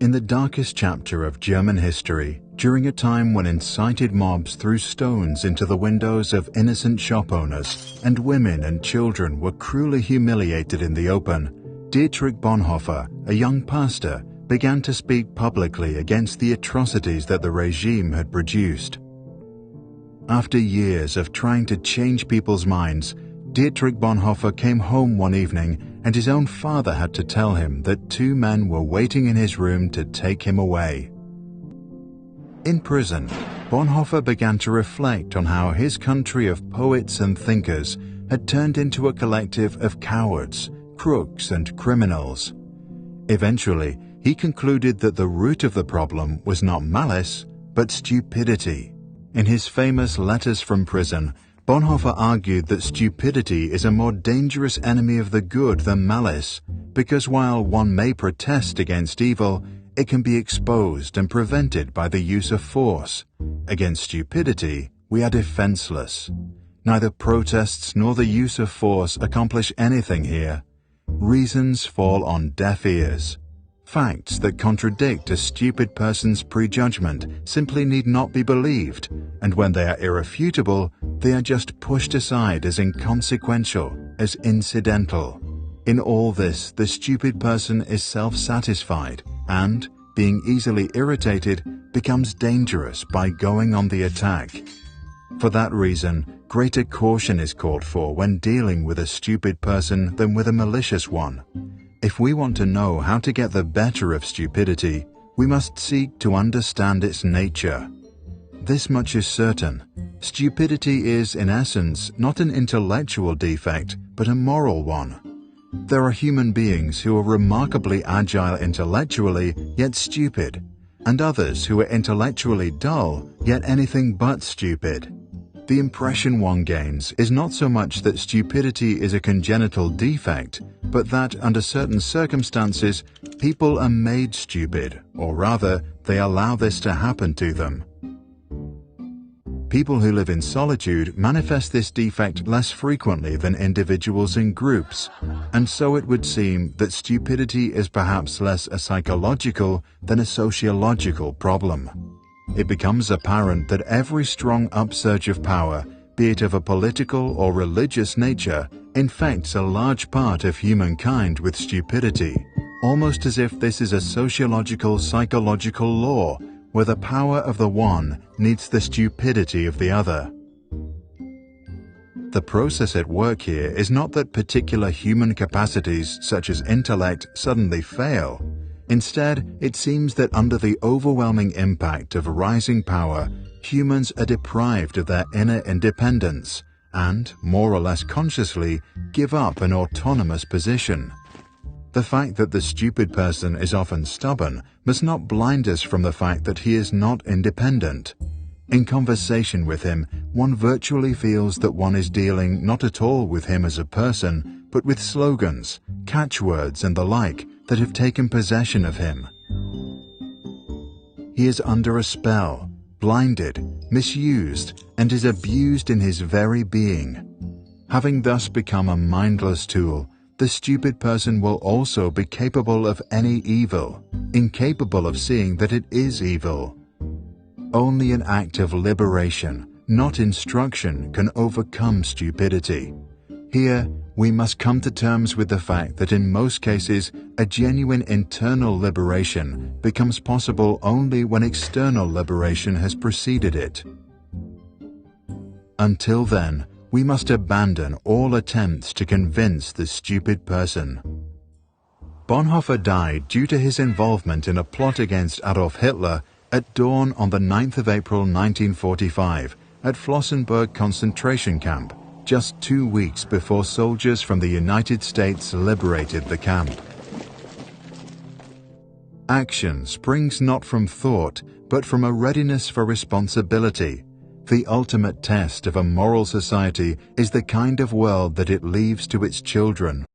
In the darkest chapter of German history, during a time when incited mobs threw stones into the windows of innocent shop owners and women and children were cruelly humiliated in the open, Dietrich Bonhoeffer, a young pastor, began to speak publicly against the atrocities that the regime had produced. After years of trying to change people's minds, Dietrich Bonhoeffer came home one evening and his own father had to tell him that two men were waiting in his room to take him away. In prison, Bonhoeffer began to reflect on how his country of poets and thinkers had turned into a collective of cowards, crooks, and criminals. Eventually, he concluded that the root of the problem was not malice, but stupidity. In his famous Letters from Prison, Bonhoeffer argued that stupidity is a more dangerous enemy of the good than malice, because while one may protest against evil, it can be exposed and prevented by the use of force. Against stupidity, we are defenseless. Neither protests nor the use of force accomplish anything here. Reasons fall on deaf ears. Facts that contradict a stupid person's prejudgment simply need not be believed, and when they are irrefutable, they are just pushed aside as inconsequential, as incidental. In all this, the stupid person is self-satisfied and, being easily irritated, becomes dangerous by going on the attack. For that reason, greater caution is called for when dealing with a stupid person than with a malicious one. If we want to know how to get the better of stupidity, we must seek to understand its nature. This much is certain. Stupidity is, in essence, not an intellectual defect, but a moral one. There are human beings who are remarkably agile intellectually, yet stupid, and others who are intellectually dull, yet anything but stupid. The impression one gains is not so much that stupidity is a congenital defect, but that under certain circumstances, people are made stupid, or rather, they allow this to happen to them. People who live in solitude manifest this defect less frequently than individuals in groups, and so it would seem that stupidity is perhaps less a psychological than a sociological problem. It becomes apparent that every strong upsurge of power, be it of a political or religious nature, infects a large part of humankind with stupidity, almost as if this is a sociological psychological law where the power of the one needs the stupidity of the other. The process at work here is not that particular human capacities such as intellect suddenly fail. Instead, it seems that under the overwhelming impact of rising power, humans are deprived of their inner independence and, more or less consciously, give up an autonomous position. The fact that the stupid person is often stubborn must not blind us from the fact that he is not independent. In conversation with him, one virtually feels that one is dealing not at all with him as a person, but with slogans, catchwords and the like that have taken possession of him. He is under a spell, blinded, misused, and is abused in his very being. Having thus become a mindless tool, the stupid person will also be capable of any evil, incapable of seeing that it is evil. Only an act of liberation, not instruction, can overcome stupidity. Here, we must come to terms with the fact that in most cases, a genuine internal liberation becomes possible only when external liberation has preceded it. Until then, we must abandon all attempts to convince the stupid person. Bonhoeffer died due to his involvement in a plot against Adolf Hitler at dawn on the 9th of April 1945 at Flossenburg concentration camp, just 2 weeks before soldiers from the United States liberated the camp. Action springs not from thought, but from a readiness for responsibility. The ultimate test of a moral society is the kind of world that it leaves to its children.